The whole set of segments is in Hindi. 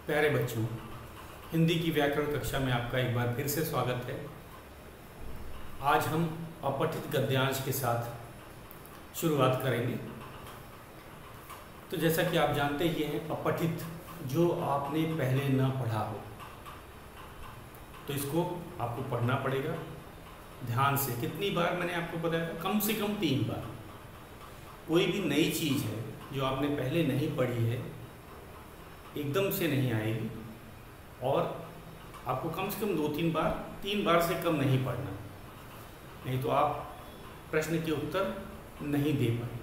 प्यारे बच्चों, हिंदी की व्याकरण कक्षा में आपका एक बार फिर से स्वागत है। आज हम अपठित गद्यांश के साथ शुरुआत करेंगे। तो जैसा कि आप जानते ही हैं, अपठित जो आपने पहले न पढ़ा हो, तो इसको आपको पढ़ना पड़ेगा ध्यान से। कितनी बार मैंने आपको बताया था? कम से कम 3 बार। कोई भी नई चीज़ है जो आपने पहले नहीं पढ़ी है, एकदम से नहीं आएगी और आपको कम से कम 2-3 बार, 3 बार से कम नहीं पढ़ना, नहीं तो आप प्रश्न के उत्तर नहीं दे पाए।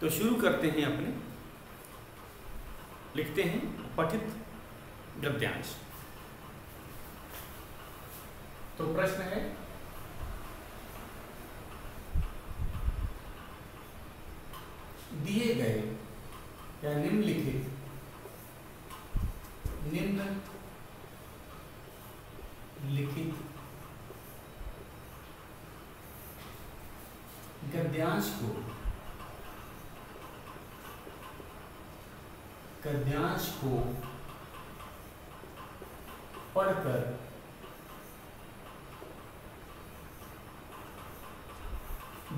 तो शुरू करते हैं अपने, लिखते हैं अपठित गद्यांश। तो प्रश्न है, दिए गए या निम्नलिखित गद्यांश को पढ़कर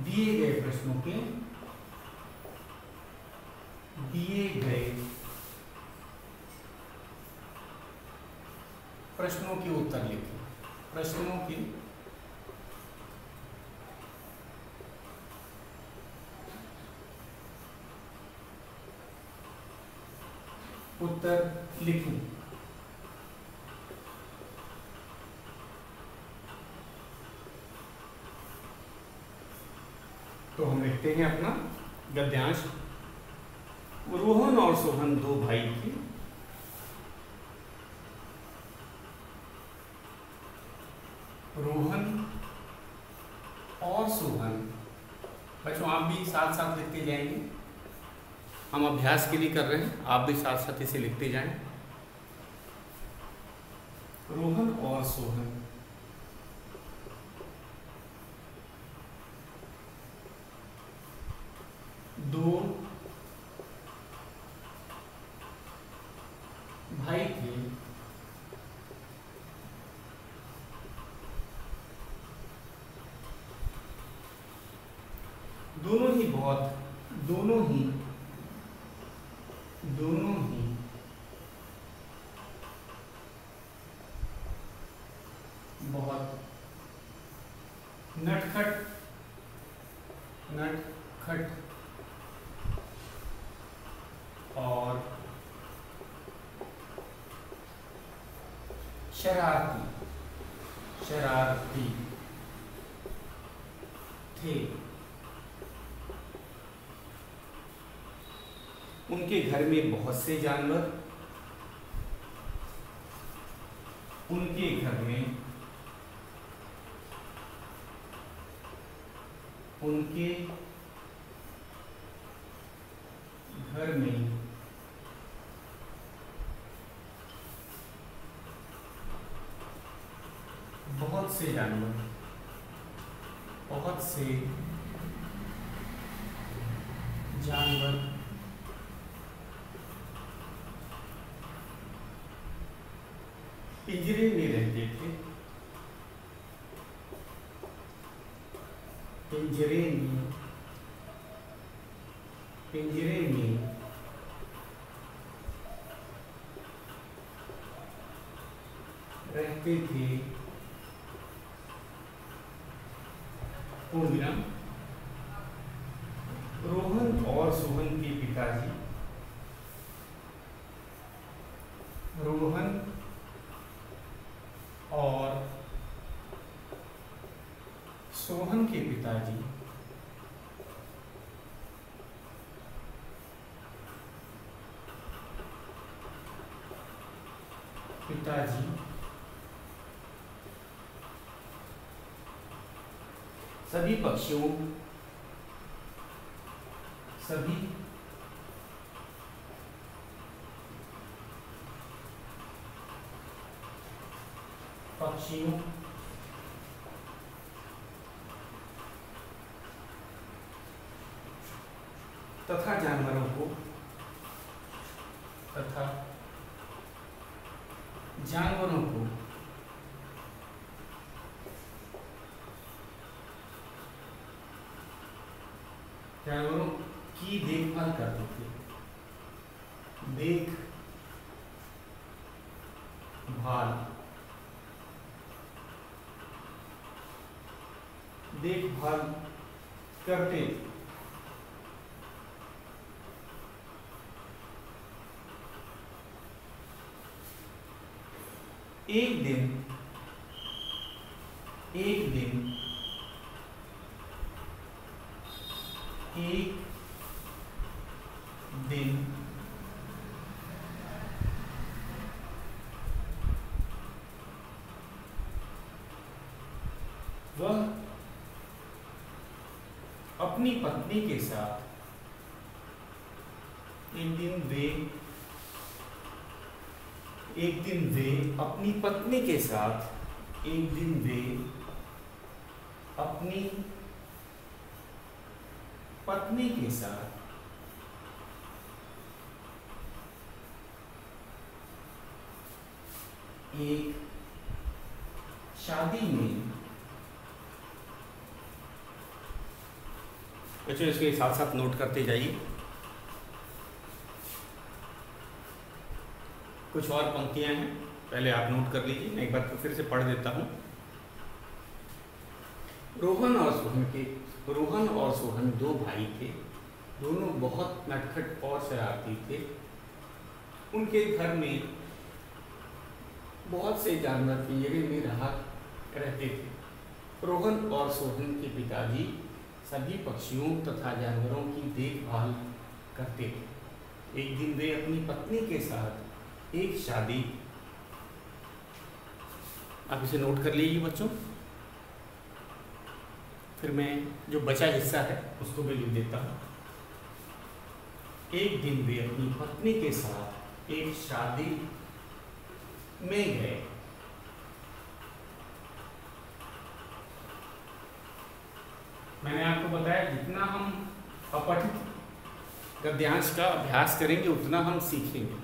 दिए गए प्रश्नों के उत्तर लिखें। प्रश्नों के उत्तर लिखें। तो हम लिखते हैं अपना गद्यांश। रोहन और सोहन दो भाई थे। रोहन और सोहन, बच्चों आप भी साथ साथ लिखते जाएंगे। हम अभ्यास के लिए कर रहे हैं, आप भी साथ साथ इसे लिखते जाएं। रोहन और सोहन दो भाई थे। दोनों ही बहुत नटखट और शरारती थे। उनके घर में बहुत से जानवर, उनके घर में बहुत से जानवर पिंजरे में रहते थे। पिंजरे में रहते थे। रोहन और सोहन के पिताजी सभी पक्षियों तथा जानवरों को जानवरों को जानवरों की देखभाल करते थे। देखभाल करते थे। एक दिन वह अपनी पत्नी के साथ एक दिन वे अपनी पत्नी के साथ एक शादी में, बच्चों इसके साथ साथ नोट करते जाइए। कुछ और पंक्तियां हैं, पहले आप नोट कर लीजिए, मैं एक बार फिर से पढ़ देता हूँ। रोहन और सोहन दो भाई थे। दोनों बहुत नटखट और शरारती थे। उनके घर में बहुत से जानवर पिंजरे में रहते थे। रोहन और सोहन के पिताजी सभी पक्षियों तथा जानवरों की देखभाल करते थे। एक दिन वे अपनी पत्नी के साथ एक शादी, आप इसे नोट कर लीजिए बच्चों, फिर मैं जो बचा हिस्सा है उसको भी लिख देता हूँ। एक दिन वे अपनी पत्नी के साथ एक शादी में गए। मैंने आपको बताया जितना हम अपठित गद्यांश का अभ्यास करेंगे उतना हम सीखेंगे।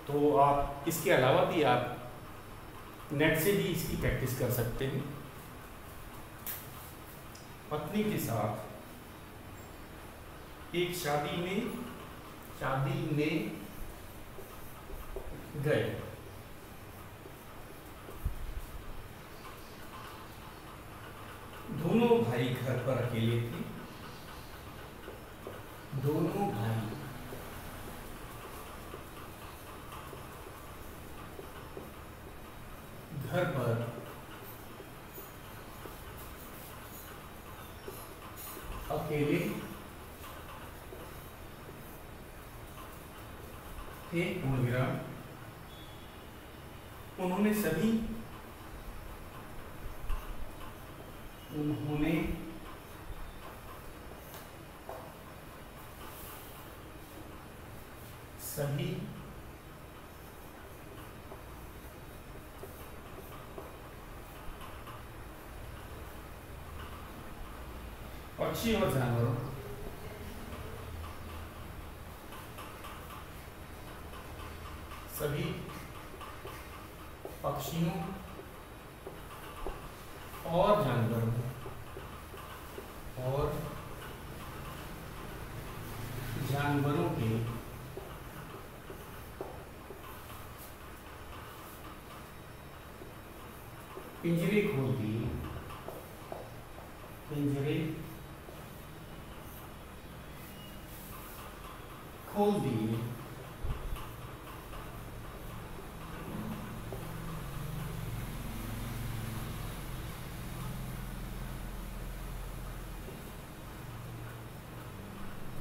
तो आप इसके अलावा भी आप नेट से भी इसकी प्रैक्टिस कर सकते हैं। पत्नी के साथ एक शादी में गए। दोनों भाई घर पर अकेले थे। दोनों भाई घर पर अकेले थे। पूर्णविराम। उन्होंने सभी पक्षी और जानवरों सभी पक्षियों और जानवरों के पिंजरे खोल दिए।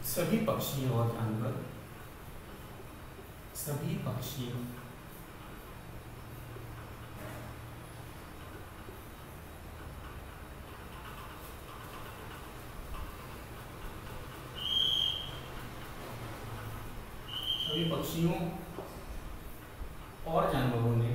सभी पक्षी और जानवर सभी पक्षी पक्षियों और जानवरों ने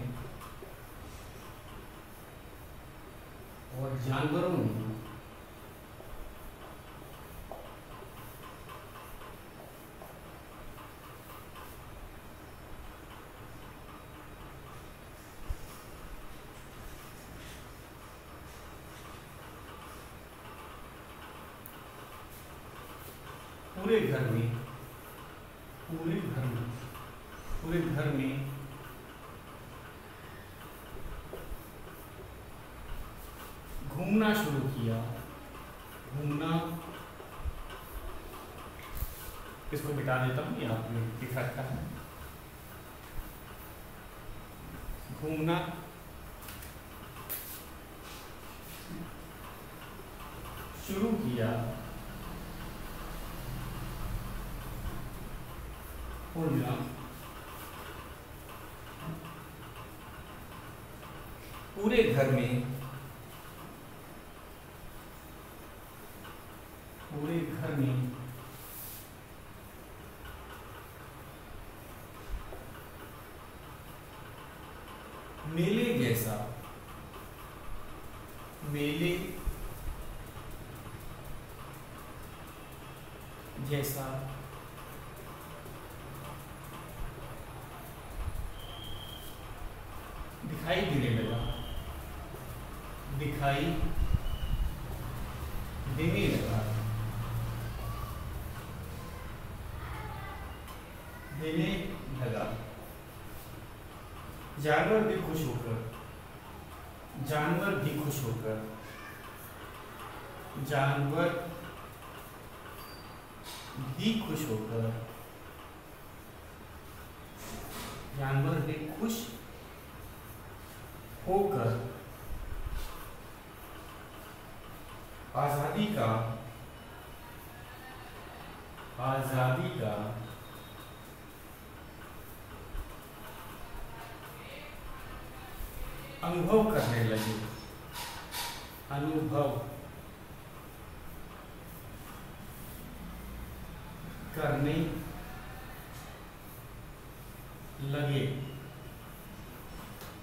पूरे घर में घूमना शुरू किया। इसको मिटा देता हूँ, ये आपने लिख रखा है। घूमना शुरू किया। पूरा पूरे घर में मेले जैसा दिखाई देने लगा। जानवर भी खुश होकर आजादी का अनुभव करने लगे।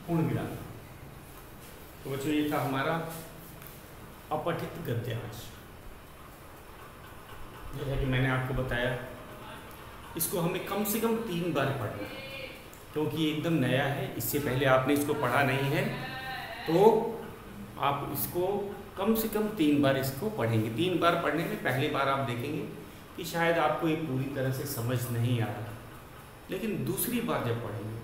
पूर्ण विराम। तो बच्चों, ये था हमारा अपठित गद्यांश। जैसा कि मैंने आपको बताया, इसको हमें कम से कम 3 बार पढ़ना है, क्योंकि ये एकदम नया है। इससे पहले आपने इसको पढ़ा नहीं है, तो आप इसको कम से कम 3 बार इसको पढ़ेंगे। 3 बार पढ़ने में पहली बार आप देखेंगे कि शायद आपको ये पूरी तरह से समझ नहीं आ रहा, लेकिन दूसरी बार जब पढ़ेंगे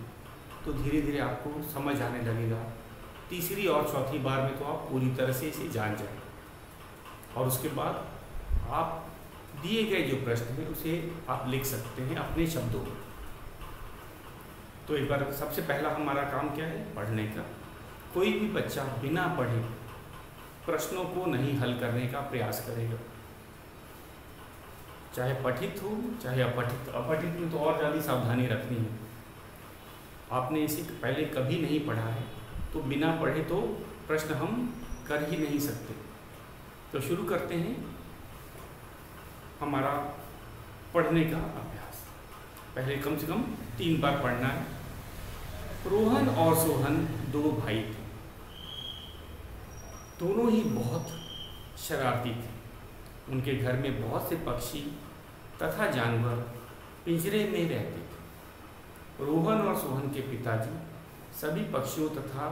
तो धीरे धीरे आपको समझ आने लगेगा। तीसरी और चौथी बार में तो आप पूरी तरह से इसे जान जाएंगे, और उसके बाद आप दिए गए जो प्रश्न है उसे आप लिख सकते हैं अपने शब्दों में। तो एक बार सबसे पहला हमारा काम क्या है? पढ़ने का। कोई भी बच्चा बिना पढ़े प्रश्नों को नहीं हल करने का प्रयास करेगा, चाहे पठित हो चाहे अपठित। अपठित में तो और ज़्यादा सावधानी रखनी है। आपने इसे पहले कभी नहीं पढ़ा है, तो बिना पढ़े तो प्रश्न हम कर ही नहीं सकते। तो शुरू करते हैं हमारा पढ़ने का अभ्यास। पहले कम से कम 3 बार पढ़ना है। रोहन और सोहन 2 भाई थे। दोनों ही बहुत शरारती थे। उनके घर में बहुत से पक्षी तथा जानवर पिंजरे में रहते थे। रोहन और सोहन के पिताजी सभी पक्षियों तथा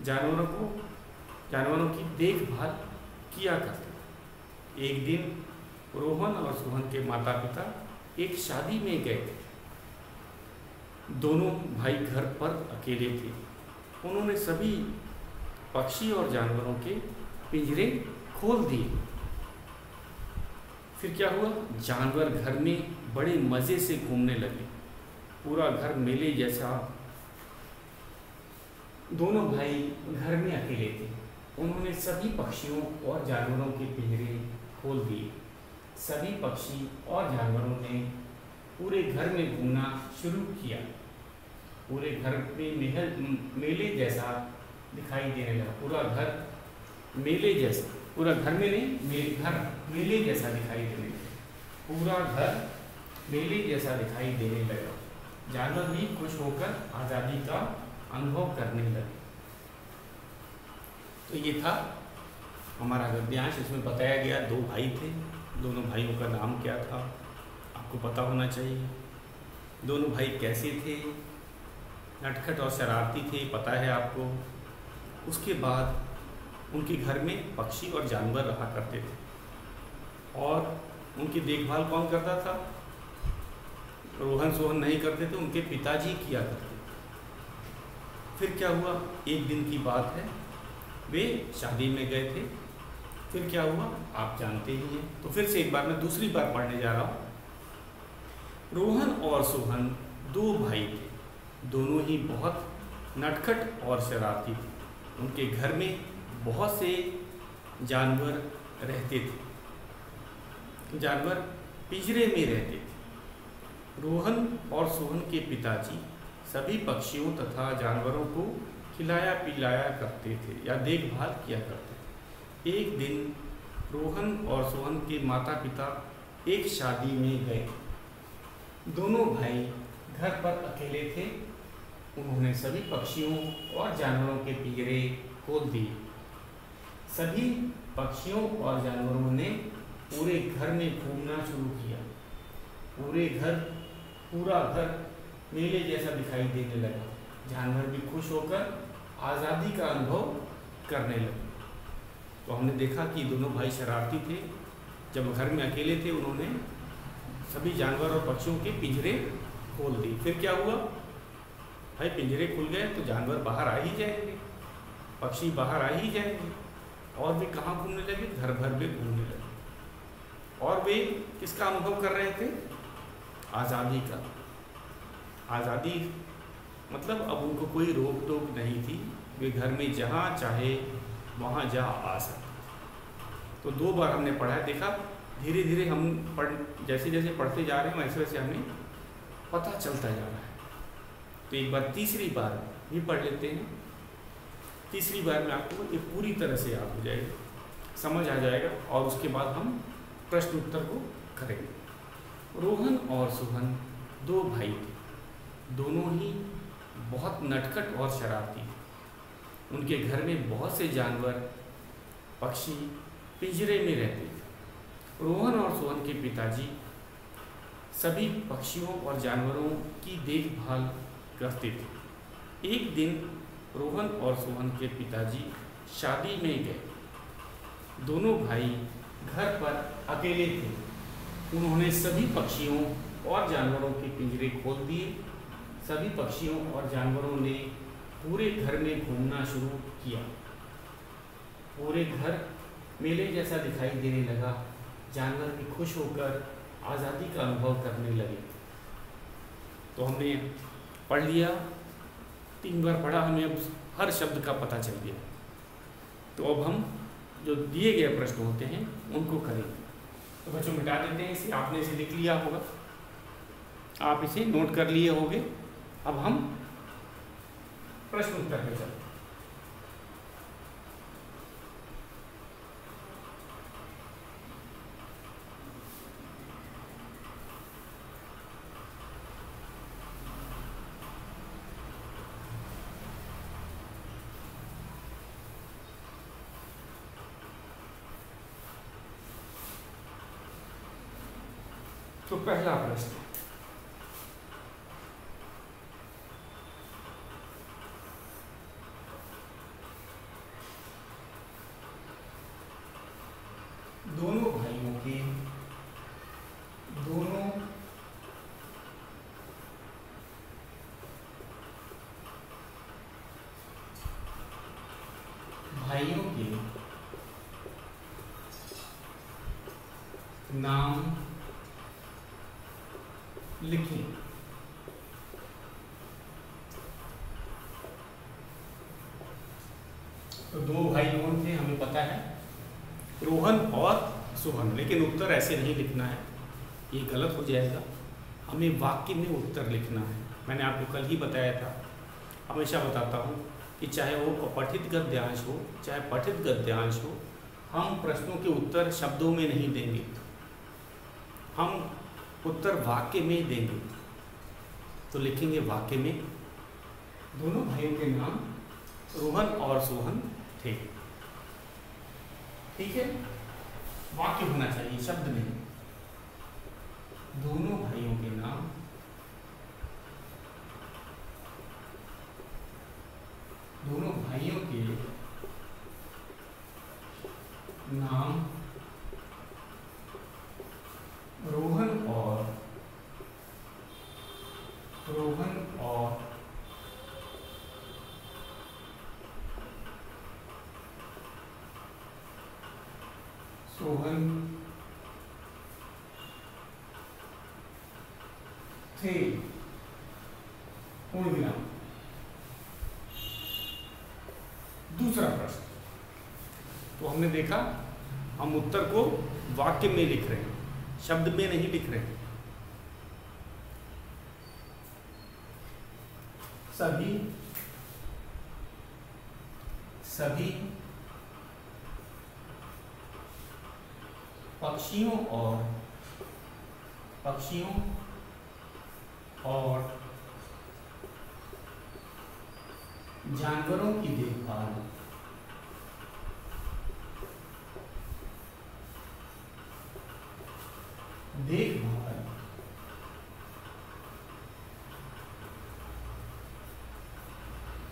जानवरों की देखभाल किया करते थे। एक दिन रोहन और सोहन के माता पिता एक शादी में गए थे। दोनों भाई घर पर अकेले थे। उन्होंने सभी पक्षी और जानवरों के पिंजरे खोल दिए। फिर क्या हुआ? जानवर घर में बड़े मज़े से घूमने लगे। पूरा घर मेले जैसा। दोनों भाई घर में अकेले थे। उन्होंने सभी पक्षियों और जानवरों के पिंजरे खोल दिए। सभी पक्षी और जानवरों ने पूरे घर में घूमना शुरू किया। पूरे घर में मेले जैसा दिखाई देने लगा। पूरा घर मेले जैसा, पूरा घर में नहीं, घर मेले जैसा दिखाई देने लगा। पूरा घर मेले जैसा दिखाई देने लगा। जानवर भी खुश होकर आज़ादी का अनुभव करने लगे। तो ये था हमारा गद्यांश। इसमें बताया गया 2 भाई थे। दोनों भाइयों का नाम क्या था आपको पता होना चाहिए। दोनों भाई कैसे थे? नटखट और शरारती थे, पता है आपको। उसके बाद उनके घर में पक्षी और जानवर रहा करते थे, और उनकी देखभाल कौन करता था? रोहन सोहन नहीं करते थे, उनके पिताजी किया करते थे। फिर क्या हुआ, एक दिन की बात है, वे शादी में गए थे। फिर क्या हुआ आप जानते ही हैं। तो फिर से एक बार मैं दूसरी बार पढ़ने जा रहा हूँ। रोहन और सोहन दो भाई थे, दोनों ही बहुत नटखट और शरारती थे। उनके घर में बहुत से जानवर रहते थे, जानवर पिंजरे में रहते थे। रोहन और सोहन के पिताजी सभी पक्षियों तथा जानवरों को खिलाया पिलाया करते थे या देखभाल किया करते थे। एक दिन रोहन और सोहन के माता पिता एक शादी में गए। दोनों भाई घर पर अकेले थे। उन्होंने सभी पक्षियों और जानवरों के पिंजरे खोल दिए। सभी पक्षियों और जानवरों ने पूरे घर में घूमना शुरू किया। पूरा घर मेले जैसा दिखाई देने लगा। जानवर भी खुश होकर आज़ादी का अनुभव करने लगे। तो हमने देखा कि दोनों भाई शरारती थे। जब घर में अकेले थे उन्होंने सभी जानवर और पक्षियों के पिंजरे खोल दिए। फिर क्या हुआ भाई, पिंजरे खुल गए तो जानवर बाहर आ ही जाएंगे, पक्षी बाहर आ ही जाएंगे। और वे कहाँ घूमने लगे? घर भर में घूमने लगे। और वे किसका अनुभव कर रहे थे? आज़ादी का। आज़ादी मतलब अब उनको कोई रोक टोक नहीं थी। वे घर में जहाँ चाहे वहाँ जा आ सकते। तो दो बार हमने पढ़ा, देखा धीरे धीरे हम जैसे जैसे पढ़ते जा रहे हैं वैसे वैसे हमें पता चलता जा रहा है। तो एक बार तीसरी बार भी पढ़ लेते हैं। तीसरी बार में आपको ये पूरी तरह से याद हो जाएगा, समझ आ जाएगा, और उसके बाद हम प्रश्न उत्तर को करेंगे। रोहन और सोहन दो भाई थे, दोनों ही बहुत नटखट और शरारती थे। उनके घर में बहुत से जानवर पक्षी पिंजरे में रहते थे। रोहन और सोहन के पिताजी सभी पक्षियों और जानवरों की देखभाल करते थे। एक दिन रोहन और सोहन के पिताजी शादी में गए। दोनों भाई घर पर अकेले थे। उन्होंने सभी पक्षियों और जानवरों के पिंजरे खोल दिए। सभी पक्षियों और जानवरों ने पूरे घर में घूमना शुरू किया। पूरे घर मेले जैसा दिखाई देने लगा। जानवर भी खुश होकर आज़ादी का अनुभव करने लगे। तो हमने पढ़ लिया, 3 बार पढ़ा, हमें अब हर शब्द का पता चल गया। तो अब हम जो दिए गए प्रश्न होते हैं उनको करेंगे। तो बच्चों मिटा देते हैं इसे। आपने इसे लिख लिया होगा, आप इसे नोट कर लिए होंगे। अब हम प्रश्न उत्तर पे चलते हैं। तो पहला प्रश्न, दोनों भाइयों के नाम लिखें। तो दो भाई कौन थे हमें पता है, रोहन और सोहन। लेकिन उत्तर ऐसे नहीं लिखना है, ये गलत हो जाएगा। हमें वाक्य में उत्तर लिखना है। मैंने आपको कल ही बताया था, हमेशा बताता हूँ कि चाहे वो अपठित गद्यांश हो चाहे पठित गद्यांश हो, हम प्रश्नों के उत्तर शब्दों में नहीं देंगे, हम उत्तर वाक्य में देंगे। तो लिखेंगे वाक्य में, दोनों भाइयों के नाम रोहन और सोहन थे। ठीक है, वाक्य होना चाहिए, शब्द नहीं। दोनों भाइयों के नाम और सोहन थे। पूर्ण विराम। दूसरा प्रश्न, तो हमने देखा हम उत्तर को वाक्य में लिख रहे हैं, शब्द में नहीं लिख रहे हैं। सभी पक्षियों और जानवरों की देखभाल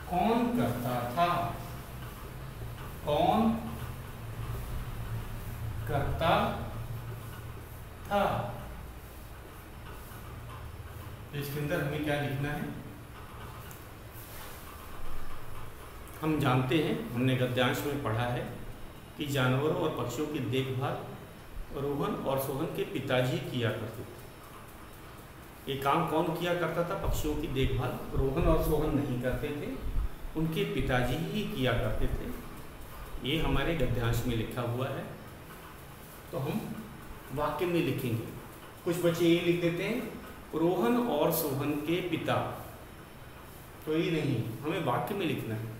कौन करता था? तो इसके अंदर हमें क्या लिखना है? हम जानते हैं, हमने गद्यांश में पढ़ा है कि जानवरों और पक्षियों की देखभाल रोहन और सोहन के पिताजी किया करते थे। ये काम कौन किया करता था? पक्षियों की देखभाल रोहन और सोहन नहीं करते थे, उनके पिताजी ही किया करते थे। ये हमारे गद्यांश में लिखा हुआ है, तो हम वाक्य में लिखेंगे। कुछ बच्चे ये लिख देते हैं रोहन और सोहन के पिता, तो ये नहीं, हमें वाक्य में लिखना है,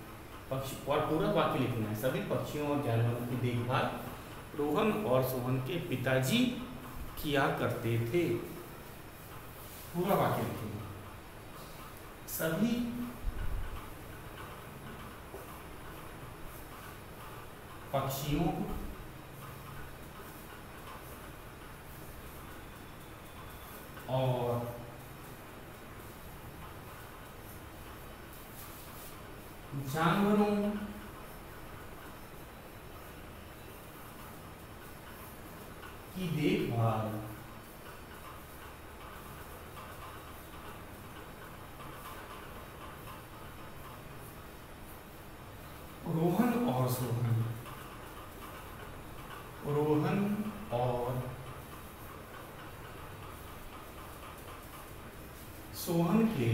पक्षी और पूरा वाक्य लिखना है। सभी पक्षियों और जानवरों की देखभाल रोहन और सोहन के पिताजी किया करते थे। पूरा वाक्य लिखेंगे। सभी पक्षियों और जानवरों की देखभाल रोहन और सोहन के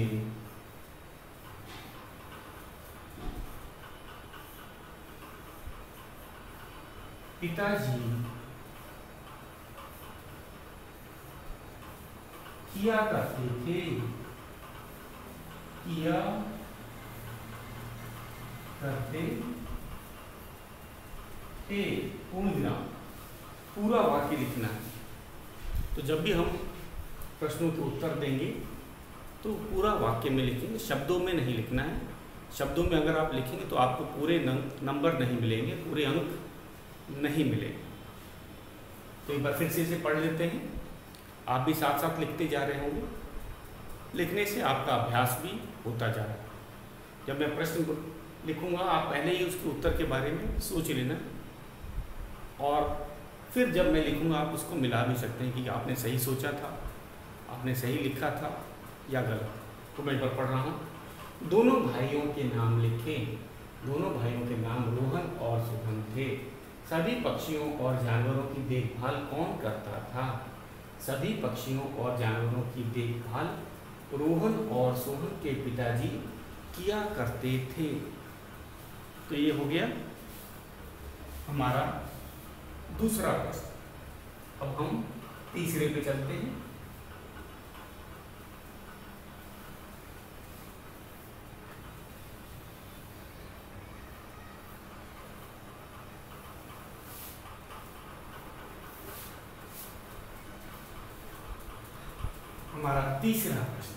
पिताजी किया करते थे। पूर्ण विराम। पूरा वाक्य लिखना है। तो जब भी हम प्रश्नों के उत्तर देंगे तो पूरा वाक्य में लिखेंगे, शब्दों में नहीं लिखना है। शब्दों में अगर आप लिखेंगे तो आपको पूरे नंबर नहीं मिलेंगे, पूरे अंक नहीं मिलेंगे। तो एक बार फिर से इसे पढ़ लेते हैं। आप भी साथ साथ लिखते जा रहे होंगे। लिखने से आपका अभ्यास भी होता जा रहा है। जब मैं प्रश्न को लिखूंगा आप पहले ही उसके उत्तर के बारे में सोच लेना, और फिर जब मैं लिखूंगा आप उसको मिला भी सकते हैं कि आपने सही सोचा था, आपने सही लिखा था या गलत। तो मैं एक बार पढ़ रहा हूँ। दोनों भाइयों के नाम लिखें। दोनों भाइयों के नाम रोहन और सोहन थे। सभी पक्षियों और जानवरों की देखभाल कौन करता था? सभी पक्षियों और जानवरों की देखभाल रोहन और सोहन के पिताजी किया करते थे। तो ये हो गया हमारा दूसरा प्रश्न। अब हम तीसरे पे चलते हैं। हमारा तीसरा प्रश्न,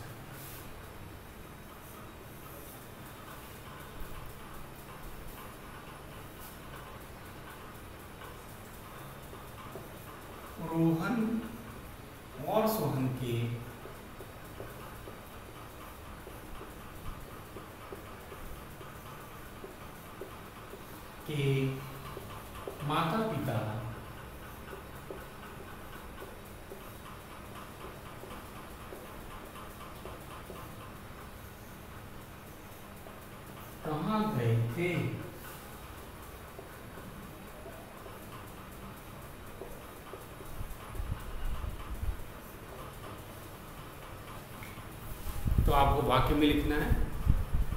रोहन और सोहन के माता पिता कहाँ गए थे? तो आपको वाक्य में लिखना है।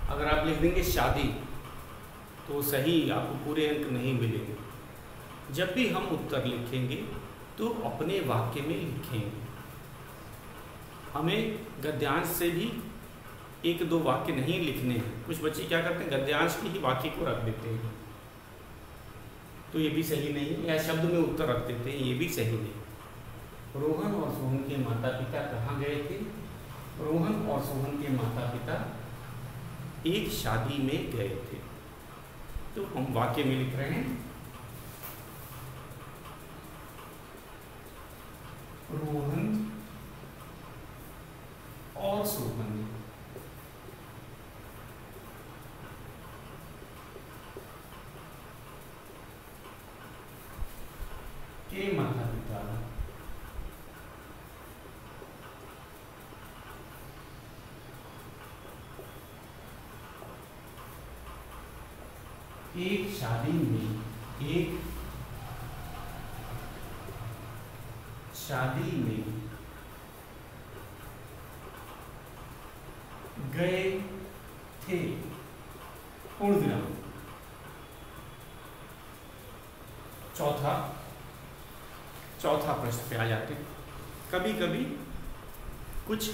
अगर आप लिख देंगे शादी तो सही, आपको पूरे अंक नहीं मिलेंगे। जब भी हम उत्तर लिखेंगे तो अपने वाक्य में लिखेंगे। हमें गद्यांश से भी एक दो वाक्य नहीं लिखने हैं। कुछ बच्चे क्या करते हैं, गद्यांश के ही वाक्य को रख देते हैं, तो ये भी सही नहीं है। या शब्द में उत्तर रख देते हैं, ये भी सही नहीं। रोहन और सोहन के माता पिता कहाँ गए थे? रोहन और सोहन के माता पिता एक शादी में गए थे। तो हम वाक्य में लिख रहे हैं, रोहन और सोहन के माता पिता एक शादी में गए थे। पूर्ण विराम। चौथा प्रश्न पे आ जाते हैं। कभी कभी कुछ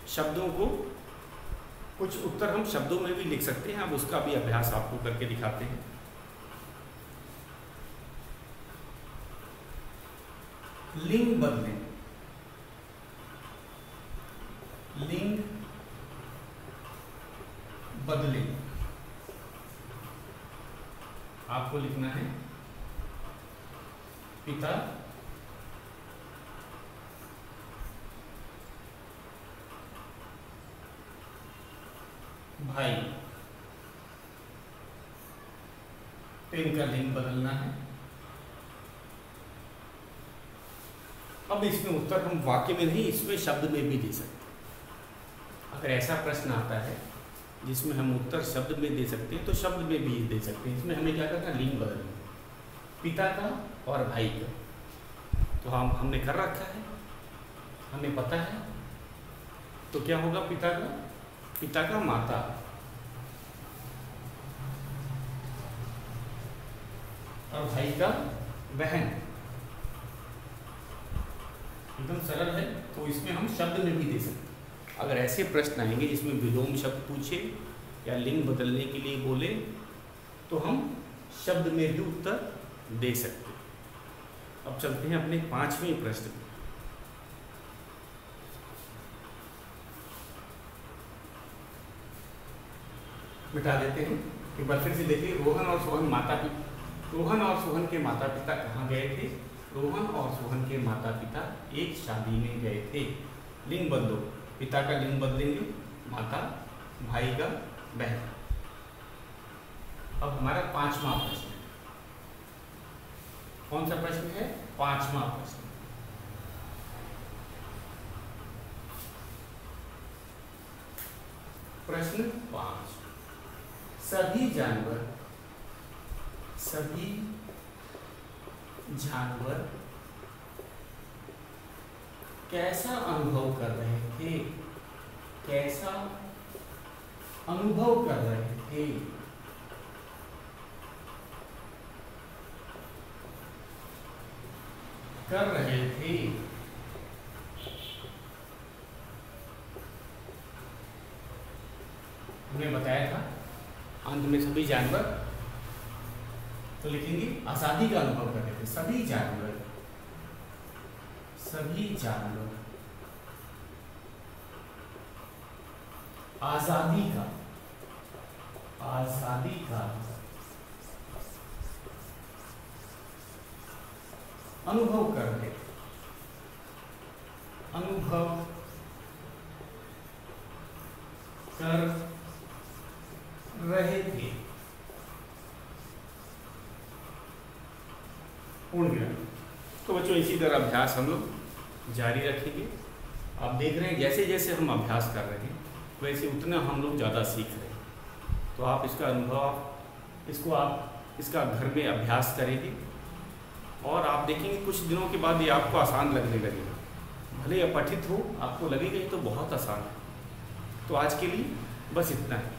शब्दों को, कुछ उत्तर हम शब्दों में भी लिख सकते हैं। अब उसका भी अभ्यास आपको करके दिखाते हैं। लिंग बदलें। लिंग बदलें। आपको लिखना है पिता भाई। तो इनका लिंग बदलना है। अब इसमें उत्तर हम वाक्य में नहीं, इसमें शब्द में भी दे सकते हैं। अगर ऐसा प्रश्न आता है जिसमें हम उत्तर शब्द में दे सकते हैं तो शब्द में भी दे सकते हैं। इसमें हमें क्या करना है, लिंग बदलना, पिता का और भाई का। तो हमने कर रखा है, हमें पता है। तो क्या होगा, पिता का माता और भाई का बहन। एकदम सरल है। तो इसमें हम शब्द में भी दे सकते हैं। अगर ऐसे प्रश्न आएंगे जिसमें विलोम शब्द पूछे या लिंग बदलने के लिए बोले तो हम शब्द में भी उत्तर दे सकते हैं। अब चलते हैं अपने 5वें प्रश्न में। मिटा देते हैं। एक बार फिर से देखिए, रोहन और सोहन के माता पिता कहाँ गए थे? रोहन और सोहन के माता पिता एक शादी में गए थे। लिंग बदलो, पिता का लिंग बदलेंगे, माता, भाई का बहन। अब हमारा 5वां प्रश्न, कौन सा प्रश्न है? 5वां प्रश्न। प्रश्न 5, सभी जानवर कैसा अनुभव कर रहे थे? कैसा अनुभव कर रहे थे? कर रहे थे। हमने बताया था अंत में सभी जानवर, तो लिखेंगे आजादी का अनुभव कर रहे थे। सभी जानवर आजादी का अनुभव कर रहे थे। अनुभव कर रहे थे। पूर्ण विराम। तो बच्चों इसी तरह अभ्यास हम लोग जारी रखेंगे। आप देख रहे हैं जैसे जैसे हम अभ्यास कर रहे हैं वैसे उतना हम लोग ज़्यादा सीख रहे हैं। तो आप इसका अनुभव इसका घर में अभ्यास करेंगे और आप देखेंगे कुछ दिनों के बाद ये आपको आसान लगने लगेगा। भले अपठित हो, आपको लगेगा ये तो बहुत आसान है। तो आज के लिए बस इतना है।